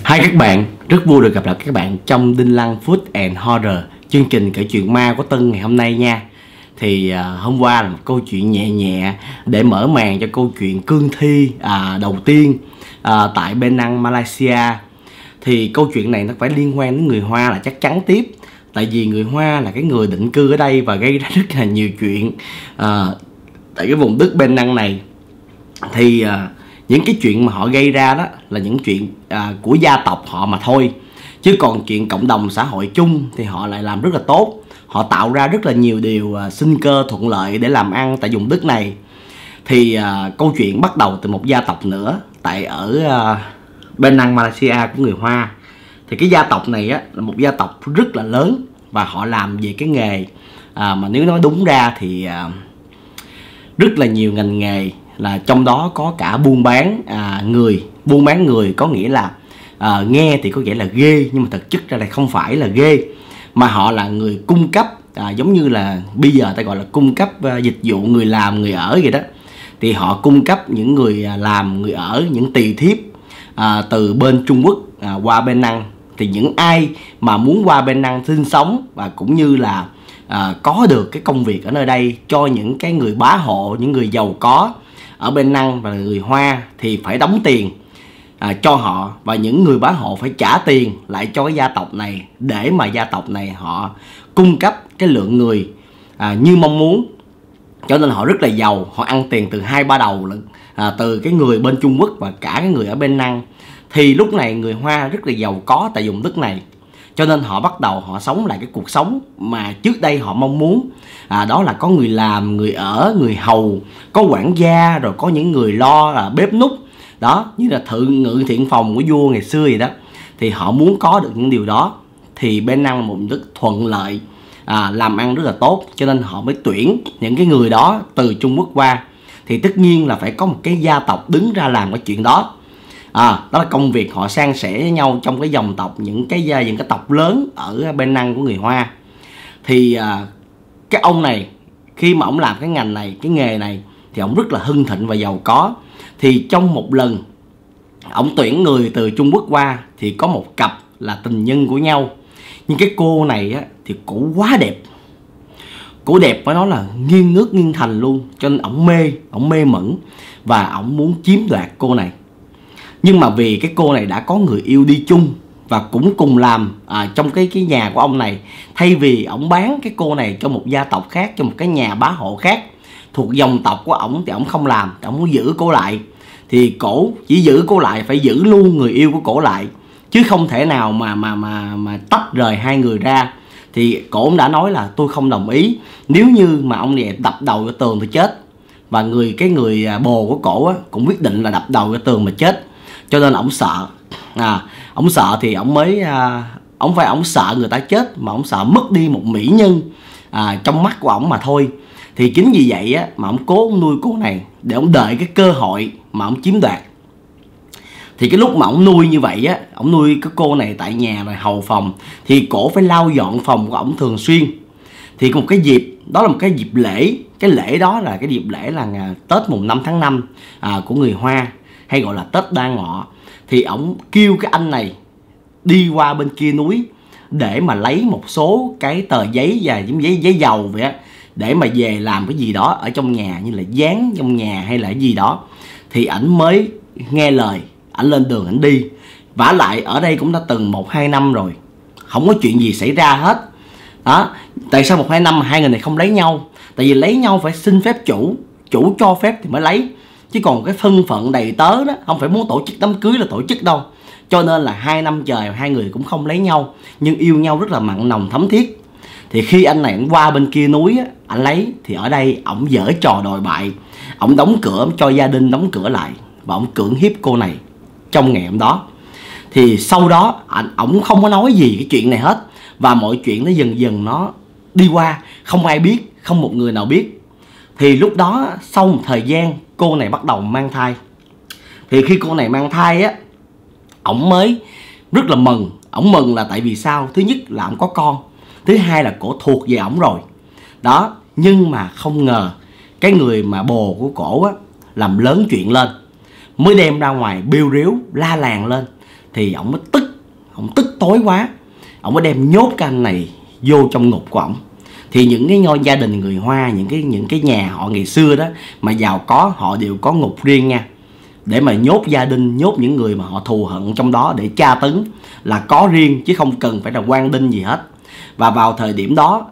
Hai các bạn, rất vui được gặp lại các bạn trong Đinh Lăng Food and Horror, chương trình kể chuyện ma của Tân ngày hôm nay nha. Thì hôm qua là một câu chuyện nhẹ nhẹ để mở màn cho câu chuyện cương thi đầu tiên tại Penang, Malaysia. Thì câu chuyện này nó phải liên quan đến người Hoa là chắc chắn tiếp. Tại vì người Hoa là cái người định cư ở đây và gây ra rất là nhiều chuyện tại cái vùng đất Penang này. Thì những cái chuyện mà họ gây ra đó là những chuyện của gia tộc họ mà thôi. Chứ còn chuyện cộng đồng xã hội chung thì họ lại làm rất là tốt. Họ tạo ra rất là nhiều điều sinh cơ thuận lợi để làm ăn tại vùng đất này. Thì câu chuyện bắt đầu từ một gia tộc nữa tại ở Penang, Malaysia của người Hoa. Thì cái gia tộc này á, là một gia tộc rất là lớn và họ làm về cái nghề mà nếu nói đúng ra thì rất là nhiều ngành nghề, là trong đó có cả buôn bán người. Buôn bán người có nghĩa là nghe thì có nghĩa là ghê, nhưng mà thực chất ra là không phải là ghê, mà họ là người cung cấp, giống như là bây giờ ta gọi là cung cấp dịch vụ người làm người ở vậy đó. Thì họ cung cấp những người làm người ở, những tỳ thiếp từ bên Trung Quốc qua Penang. Thì những ai mà muốn qua Penang sinh sống và cũng như là có được cái công việc ở nơi đây, cho những cái người bá hộ, những người giàu có ở Penang và người Hoa thì phải đóng tiền cho họ, và những người bá hộ phải trả tiền lại cho cái gia tộc này để mà gia tộc này họ cung cấp cái lượng người như mong muốn. Cho nên họ rất là giàu, họ ăn tiền từ 2-3 đầu lận, từ cái người bên Trung Quốc và cả cái người ở Penang. Thì lúc này người Hoa rất là giàu có tại vùng đất này, cho nên họ bắt đầu họ sống lại cái cuộc sống mà trước đây họ mong muốn. Đó là có người làm, người ở, người hầu, có quản gia, rồi có những người lo bếp núc. Đó, như là thượng ngự thiện phòng của vua ngày xưa vậy đó. Thì họ muốn có được những điều đó. Thì Penang là một đất thuận lợi, làm ăn rất là tốt, cho nên họ mới tuyển những cái người đó từ Trung Quốc qua. Thì tất nhiên là phải có một cái gia tộc đứng ra làm cái chuyện đó. Đó là công việc họ san sẻ với nhau trong cái dòng tộc, những cái tộc lớn ở Penang của người Hoa. Thì cái ông này khi mà ông làm cái ngành này, cái nghề này, thì ông rất là hưng thịnh và giàu có. Thì trong một lần ông tuyển người từ Trung Quốc qua thì có một cặp là tình nhân của nhau. Nhưng cái cô này á, thì cổ quá đẹp. Cổ đẹp phải nói là nghiêng nước nghiêng thành luôn. Cho nên ông mê mẩn và ông muốn chiếm đoạt cô này. Nhưng mà vì cái cô này đã có người yêu đi chung và cũng cùng làm trong cái nhà của ông này, thay vì ổng bán cái cô này cho một gia tộc khác, cho một cái nhà bá hộ khác thuộc dòng tộc của ổng, thì ổng không làm, ổng muốn giữ cô lại. Thì cổ chỉ giữ cô lại, phải giữ luôn người yêu của cổ lại, chứ không thể nào mà tách rời hai người ra. Thì cổ đã nói là tôi không đồng ý, nếu như mà ông này đập đầu vào tường thì chết. Và cái người bồ của cổ á, cũng quyết định là đập đầu vào tường mà chết. Cho nên ổng sợ, ổng sợ thì ổng mới ổng sợ người ta chết, mà ổng sợ mất đi một mỹ nhân trong mắt của ổng mà thôi. Thì chính vì vậy á, mà ổng cố nuôi cô này để ổng đợi cái cơ hội mà ổng chiếm đoạt. Thì cái lúc mà ổng nuôi như vậy á, ổng nuôi cái cô này tại nhà rồi hầu phòng, thì cổ phải lau dọn phòng của ổng thường xuyên. Thì một cái dịp đó là một cái dịp lễ, cái lễ đó là cái dịp lễ là Tết mùng 5 tháng 5 của người Hoa, hay gọi là Tết Đoan Ngọ. Thì ổng kêu cái anh này đi qua bên kia núi để mà lấy một số cái tờ giấy và giống giấy dầu vậy á, để mà về làm cái gì đó ở trong nhà, như là dán trong nhà hay là cái gì đó. Thì ảnh mới nghe lời, ảnh lên đường ảnh đi. Vả lại ở đây cũng đã từng 1-2 năm rồi, không có chuyện gì xảy ra hết. Đó, tại sao 1-2 năm mà hai người này không lấy nhau? Tại vì lấy nhau phải xin phép chủ cho phép thì mới lấy. Chứ còn cái thân phận đầy tớ đó, không phải muốn tổ chức đám cưới là tổ chức đâu. Cho nên là 2 năm trời hai người cũng không lấy nhau, nhưng yêu nhau rất là mặn nồng thấm thiết. Thì khi anh này anh qua bên kia núi á, anh lấy, thì ở đây ổng dở trò đồi bại. Ổng đóng cửa, ổng cho gia đình đóng cửa lại, và ổng cưỡng hiếp cô này trong ngày hôm đó. Thì sau đó ổng không có nói gì cái chuyện này hết. Và mọi chuyện nó dần dần nó đi qua, không ai biết, không một người nào biết. Thì lúc đó sau một thời gian cô này bắt đầu mang thai. Thì khi cô này mang thai á, ổng mới rất là mừng. Ổng mừng là tại vì sao? Thứ nhất là ổng có con, thứ hai là cổ thuộc về ổng rồi. Đó, nhưng mà không ngờ cái người mà bồ của cổ á làm lớn chuyện lên, mới đem ra ngoài bêu riếu la làng lên. Thì ổng mới tức ổng tức tối quá, ổng mới đem nhốt cái anh này vô trong ngục của ổng. Thì những cái ngôi gia đình người Hoa, những cái nhà họ ngày xưa đó mà giàu có, họ đều có ngục riêng nha, để mà nhốt gia đình, nhốt những người mà họ thù hận trong đó để tra tấn, là có riêng chứ không cần phải là quan đinh gì hết. Và vào thời điểm đó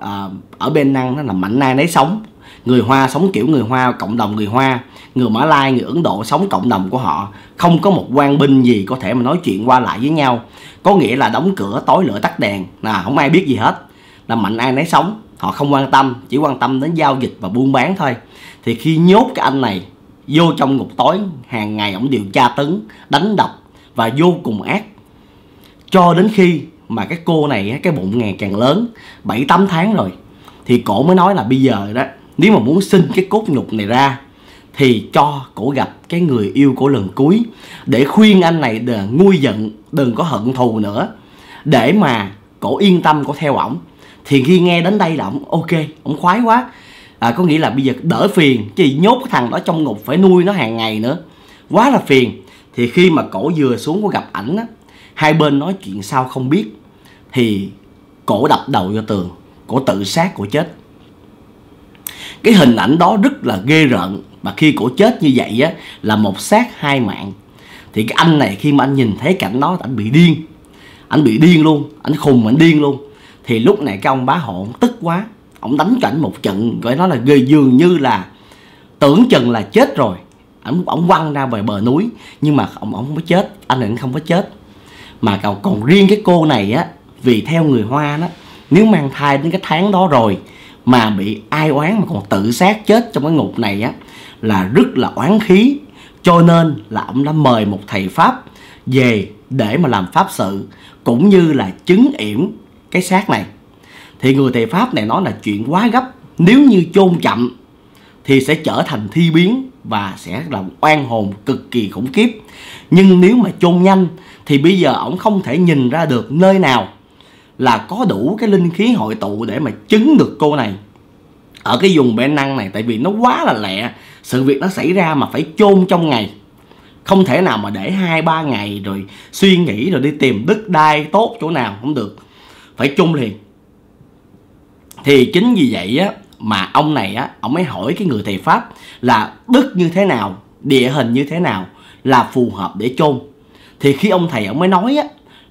ở Penang Năng đó là mạnh ai nấy sống. Người Hoa sống kiểu người Hoa, cộng đồng người Hoa, người Mã Lai, người Ấn Độ sống cộng đồng của họ, không có một quan binh gì có thể mà nói chuyện qua lại với nhau. Có nghĩa là đóng cửa, tối lửa tắt đèn, không ai biết gì hết, là mạnh ai nấy sống. Họ không quan tâm, chỉ quan tâm đến giao dịch và buôn bán thôi. Thì khi nhốt cái anh này vô trong ngục tối, hàng ngày ổng điều tra tấn, đánh đập và vô cùng ác, cho đến khi mà cái cô này cái bụng ngày càng lớn, 7-8 tháng rồi, thì cổ mới nói là bây giờ đó, nếu mà muốn xin cái cốt nhục này ra thì cho cổ gặp cái người yêu cổ lần cuối, để khuyên anh này nguôi giận, đừng có hận thù nữa, để mà cổ yên tâm cổ theo ổng. Thì khi nghe đến đây là ổng ok, ổng khoái quá. Có nghĩa là bây giờ đỡ phiền, chứ nhốt cái thằng đó trong ngục phải nuôi nó hàng ngày nữa, quá là phiền. Thì khi mà cổ vừa xuống có gặp ảnh á, hai bên nói chuyện sao không biết, thì cổ đập đầu vô tường, cổ tự sát, cổ chết. Cái hình ảnh đó rất là ghê rợn. Và khi cổ chết như vậy á, là một xác hai mạng. Thì cái anh này khi mà anh nhìn thấy cảnh đó, anh bị điên. Anh bị điên luôn, anh khùng, anh điên luôn. Thì lúc này cái ông bá hộ tức quá, ông đánh cho ảnh một trận, gọi nó là ghê, dường như là tưởng chừng là chết rồi. Ông quăng ra về bờ núi, nhưng mà ông không có chết, anh này không có chết. Mà còn riêng cái cô này á, vì theo người Hoa đó, nếu mang thai đến cái tháng đó rồi mà bị ai oán mà còn tự sát chết trong cái ngục này á, là rất là oán khí. Cho nên là ông đã mời một thầy Pháp về để mà làm pháp sự, cũng như là chứng yểm cái xác này. Thì người thầy Pháp này nói là chuyện quá gấp, nếu như chôn chậm thì sẽ trở thành thi biến và sẽ là oan hồn cực kỳ khủng khiếp. Nhưng nếu mà chôn nhanh thì bây giờ ổng không thể nhìn ra được nơi nào là có đủ cái linh khí hội tụ để mà chứng được cô này ở cái vùng Penang Năng này. Tại vì nó quá là lẹ, sự việc nó xảy ra mà phải chôn trong ngày, không thể nào mà để 2-3 ngày rồi suy nghĩ rồi đi tìm đất đai tốt chỗ nào, không được, phải chôn liền. Thì chính vì vậy á, mà ông này á, ông mới hỏi cái người thầy Pháp là đất như thế nào, địa hình như thế nào là phù hợp để chôn. Thì khi ông thầy ông mới nói á,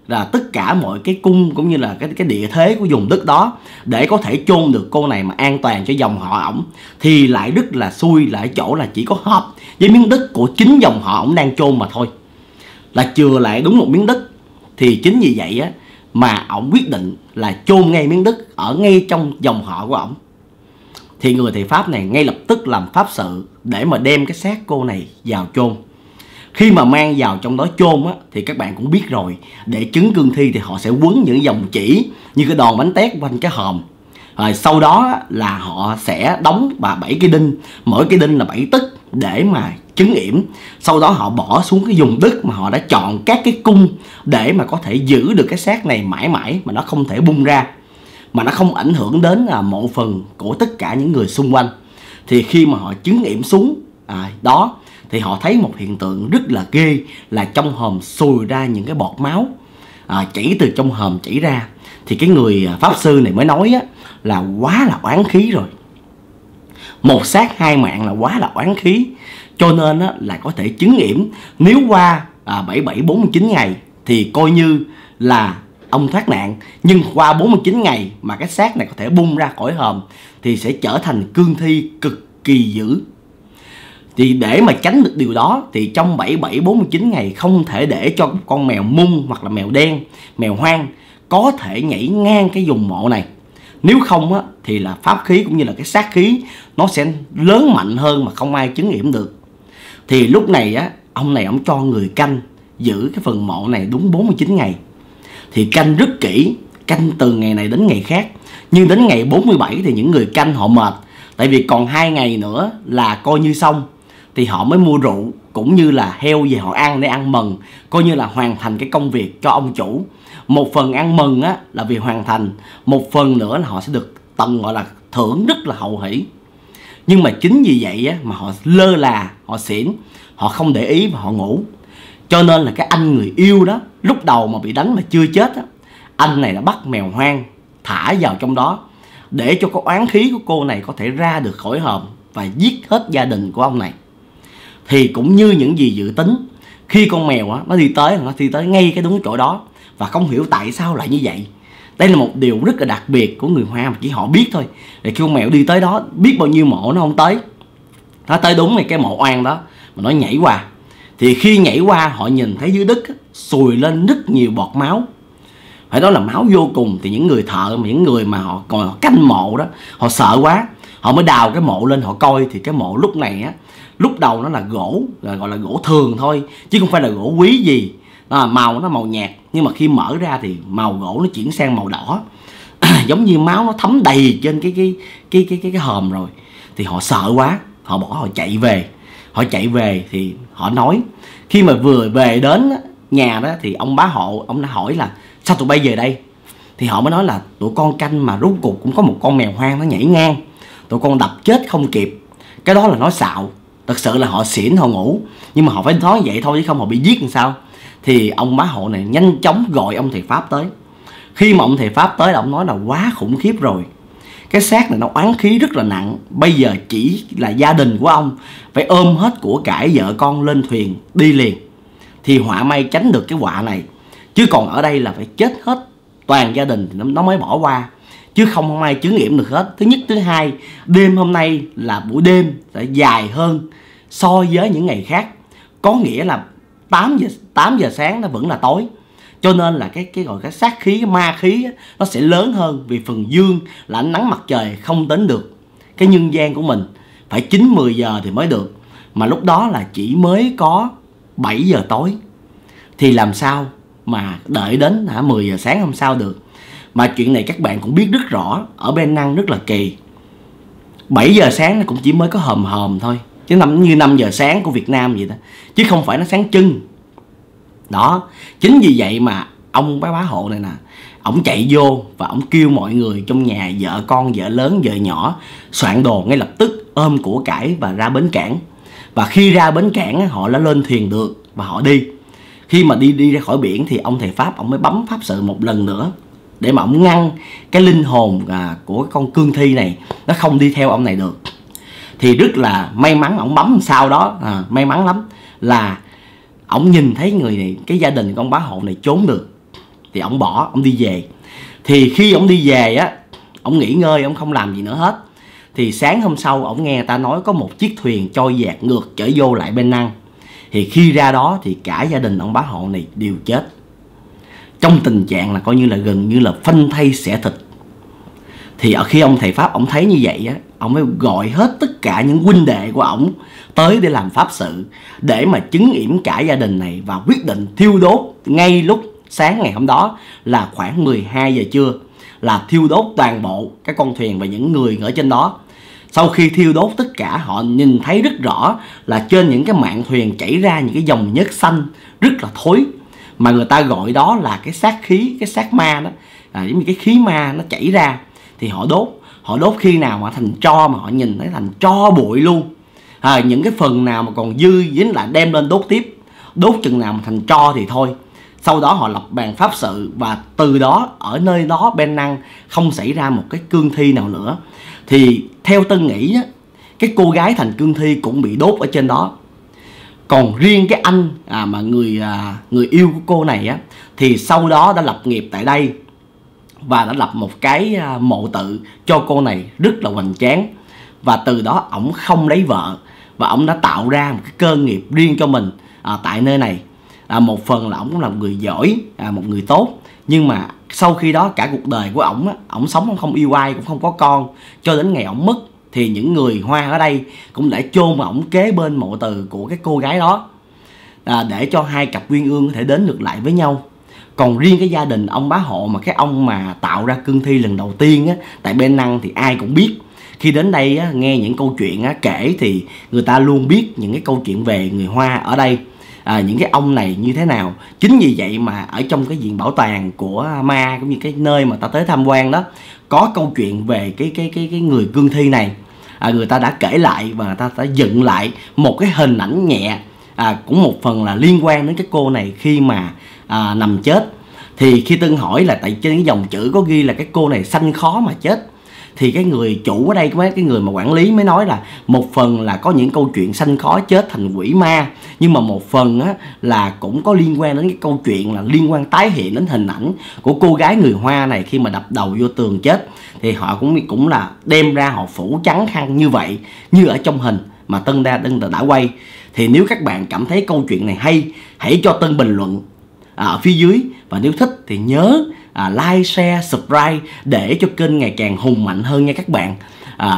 là tất cả mọi cái cung cũng như là cái địa thế của vùng đất đó để có thể chôn được cô này mà an toàn cho dòng họ ổng, thì lại rất là xui là ở chỗ là chỉ có hợp với miếng đất của chính dòng họ ổng đang chôn mà thôi, là chừa lại đúng một miếng đất. Thì chính vì vậy á, mà ổng quyết định là chôn ngay miếng đất ở ngay trong dòng họ của ổng. Thì người thầy Pháp này ngay lập tức làm pháp sự để mà đem cái xác cô này vào chôn. Khi mà mang vào trong đó chôn á, thì các bạn cũng biết rồi, để chứng cương thi thì họ sẽ quấn những dòng chỉ như cái đòn bánh tét quanh cái hòm. Rồi sau đó là họ sẽ đóng 7 cái đinh, mỗi cái đinh là 7 tấc để mà chứng yểm. Sau đó họ bỏ xuống cái vùng đất mà họ đã chọn các cái cung để mà có thể giữ được cái xác này mãi mãi, mà nó không thể bung ra, mà nó không ảnh hưởng đến mộ phần của tất cả những người xung quanh. Thì khi mà họ chứng yểm xuống đó, thì họ thấy một hiện tượng rất là ghê, là trong hòm sùi ra những cái bọt máu, chảy từ trong hòm chảy ra. Thì cái người pháp sư này mới nói á, là quá là oán khí rồi, một xác hai mạng là quá là oán khí. Cho nên á, là có thể chứng yểm, nếu qua 47-49 ngày thì coi như là ông thoát nạn. Nhưng qua 49 ngày mà cái xác này có thể bung ra khỏi hòm thì sẽ trở thành cương thi cực kỳ dữ. Thì để mà tránh được điều đó thì trong 47-49 ngày không thể để cho con mèo mung hoặc là mèo đen, mèo hoang có thể nhảy ngang cái vùng mộ này. Nếu không á, thì là pháp khí cũng như là cái sát khí nó sẽ lớn mạnh hơn mà không ai chứng yểm được. Thì lúc này á, ông này ông cho người canh giữ cái phần mộ này đúng 49 ngày. Thì canh rất kỹ, canh từ ngày này đến ngày khác. Nhưng đến ngày 47 thì những người canh họ mệt, tại vì còn 2 ngày nữa là coi như xong. Thì họ mới mua rượu cũng như là heo về họ ăn để ăn mừng, coi như là hoàn thành cái công việc cho ông chủ. Một phần ăn mừng á, là vì hoàn thành, một phần nữa là họ sẽ được tận gọi là thưởng rất là hậu hỷ. Nhưng mà chính vì vậy á, mà họ lơ là, họ xỉn, họ không để ý và họ ngủ. Cho nên là cái anh người yêu đó, lúc đầu mà bị đánh mà chưa chết á, anh này đã bắt mèo hoang thả vào trong đó để cho cái oán khí của cô này có thể ra được khỏi hòm và giết hết gia đình của ông này. Thì cũng như những gì dự tính, khi con mèo á, nó đi tới ngay cái đúng chỗ đó, và không hiểu tại sao lại như vậy. Đây là một điều rất là đặc biệt của người Hoa mà chỉ họ biết thôi. Để khi con mèo đi tới đó, biết bao nhiêu mộ nó không tới, nó tới đúng cái mộ oan đó mà nó nhảy qua. Thì khi nhảy qua, họ nhìn thấy dưới đất sùi lên rất nhiều bọt máu, phải nói là máu vô cùng. Thì những người thợ, những người mà họ còn canh mộ đó, họ sợ quá, họ mới đào cái mộ lên họ coi. Thì cái mộ lúc này á, lúc đầu nó là gỗ, gọi là gỗ thường thôi, chứ không phải là gỗ quý gì. Màu nó màu nhạt, nhưng mà khi mở ra thì màu gỗ nó chuyển sang màu đỏ. Giống như máu nó thấm đầy trên cái hòm rồi. Thì họ sợ quá, họ bỏ, họ chạy về. Họ chạy về thì họ nói, khi mà vừa về đến nhà đó thì ông bá hộ, ông đã hỏi là sao tụi bay về đây. Thì họ mới nói là tụi con canh mà rốt cuộc cũng có một con mèo hoang nó nhảy ngang, tụi con đập chết không kịp. Cái đó là nói xạo, thật sự là họ xỉn, họ ngủ, nhưng mà họ phải nói vậy thôi chứ không họ bị giết làm sao. Thì ông bá hộ này nhanh chóng gọi ông thầy Pháp tới. Khi mà ông thầy Pháp tới là ông nói là quá khủng khiếp rồi, cái xác này nó oán khí rất là nặng, bây giờ chỉ là gia đình của ông phải ôm hết của cải vợ con lên thuyền đi liền thì họa may tránh được cái họa này, chứ còn ở đây là phải chết hết toàn gia đình thì nó mới bỏ qua, chứ không ai chứng nghiệm được hết. Thứ nhất, thứ hai, đêm hôm nay là buổi đêm sẽ dài hơn so với những ngày khác, có nghĩa là 8 giờ sáng nó vẫn là tối. Cho nên là cái gọi cái sát khí, cái ma khí á, nó sẽ lớn hơn, vì phần dương là ánh nắng mặt trời không đến được cái nhân gian của mình, phải 9-10 giờ thì mới được, mà lúc đó là chỉ mới có 7 giờ tối. Thì làm sao mà đợi đến 10 giờ sáng hôm sau được. Mà chuyện này các bạn cũng biết rất rõ, ở bên Năng rất là kỳ, 7 giờ sáng nó cũng chỉ mới có hòm hòm thôi, chứ như 5 giờ sáng của Việt Nam vậy đó, chứ không phải nó sáng trưng. Đó, chính vì vậy mà ông bá hộ này nè, ổng chạy vô và ổng kêu mọi người trong nhà, vợ con, vợ lớn, vợ nhỏ, soạn đồ ngay lập tức, ôm của cải và ra bến cảng. Và khi ra bến cảng họ đã lên thuyền được và họ đi. Khi mà đi ra khỏi biển thì ông thầy Pháp ổng mới bấm pháp sự một lần nữa để mà ổng ngăn cái linh hồn của con cương thi này nó không đi theo ông này được. Thì rất là may mắn, ổng bấm sau đó may mắn lắm là ổng nhìn thấy người này, cái gia đình con bá hộ này trốn được thì ổng bỏ, ổng đi về. Thì khi ổng đi về á, ổng nghỉ ngơi, ổng không làm gì nữa hết. Thì sáng hôm sau ổng nghe người ta nói có một chiếc thuyền trôi dạt ngược trở vô lại bên Năng. Thì khi ra đó thì cả gia đình ông bá hộ này đều chết, trong tình trạng là coi như là gần như là phanh thây xẻ thịt. Thì ở khi ông thầy Pháp ổng thấy như vậy á, ông mới gọi hết tất cả những huynh đệ của ổng tới để làm pháp sự, để mà chứng yểm cả gia đình này, và quyết định thiêu đốt ngay lúc sáng ngày hôm đó là khoảng 12 giờ trưa, là thiêu đốt toàn bộ cái con thuyền và những người ở trên đó. Sau khi thiêu đốt tất cả, họ nhìn thấy rất rõ là trên những cái mạn thuyền chảy ra những cái dòng nhớt xanh rất là thối, mà người ta gọi đó là cái sát khí, cái sát ma đó, giống như cái khí ma nó chảy ra. Thì họ đốt khi nào mà thành tro, mà họ nhìn thấy thành tro bụi luôn. Những cái phần nào mà còn dư dính lại đem lên đốt tiếp, đốt chừng nào mà thành tro thì thôi. Sau đó họ lập bàn pháp sự, và từ đó ở nơi đó bên Năng không xảy ra một cái cương thi nào nữa. Thì theo Tân nghĩ á, cái cô gái thành cương thi cũng bị đốt ở trên đó. Còn riêng cái anh mà người yêu của cô này á, thì sau đó đã lập nghiệp tại đây và đã lập một cái mộ tự cho cô này rất là hoành tráng. Và từ đó ổng không lấy vợ, và ổng đã tạo ra một cái cơ nghiệp riêng cho mình tại nơi này. Một phần là ổng cũng là một người giỏi, một người tốt, nhưng mà sau khi đó cả cuộc đời của ổng ổng sống không yêu ai, cũng không có con, cho đến ngày ổng mất thì những người Hoa ở đây cũng đã chôn ổng kế bên mộ từ của cái cô gái đó, để cho hai cặp uyên ương có thể đến được lại với nhau. Còn riêng cái gia đình ông bá hộ mà cái ông mà tạo ra cương thi lần đầu tiên á, tại bên Năng thì ai cũng biết. Khi đến đây á, nghe những câu chuyện kể thì người ta luôn biết những cái câu chuyện về người Hoa ở đây, những cái ông này như thế nào. Chính vì vậy mà ở trong cái viện bảo tàng của ma, cũng như cái nơi mà ta tới tham quan đó, có câu chuyện về cái người cương thi này. Người ta đã kể lại và người ta đã dựng lại một cái hình ảnh nhẹ cũng một phần là liên quan đến cái cô này khi mà nằm chết. Thì khi Tân hỏi là tại trên cái dòng chữ có ghi là cái cô này sanh khó mà chết, thì cái người chủ ở đây, cái người mà quản lý mới nói là một phần là có những câu chuyện sanh khó chết thành quỷ ma, nhưng mà một phần á, là cũng có liên quan đến cái câu chuyện là liên quan tái hiện đến hình ảnh của cô gái người Hoa này khi mà đập đầu vô tường chết. Thì họ cũng là đem ra họ phủ trắng khăn như vậy, như ở trong hình mà Tân đã quay. Thì nếu các bạn cảm thấy câu chuyện này hay, hãy cho Tân bình luận ở phía dưới, và nếu thích thì nhớ like, share, subscribe để cho kênh ngày càng hùng mạnh hơn nha các bạn.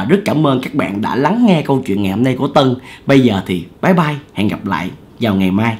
Rất cảm ơn các bạn đã lắng nghe câu chuyện ngày hôm nay của Tân. Bây giờ thì bye bye, hẹn gặp lại vào ngày mai.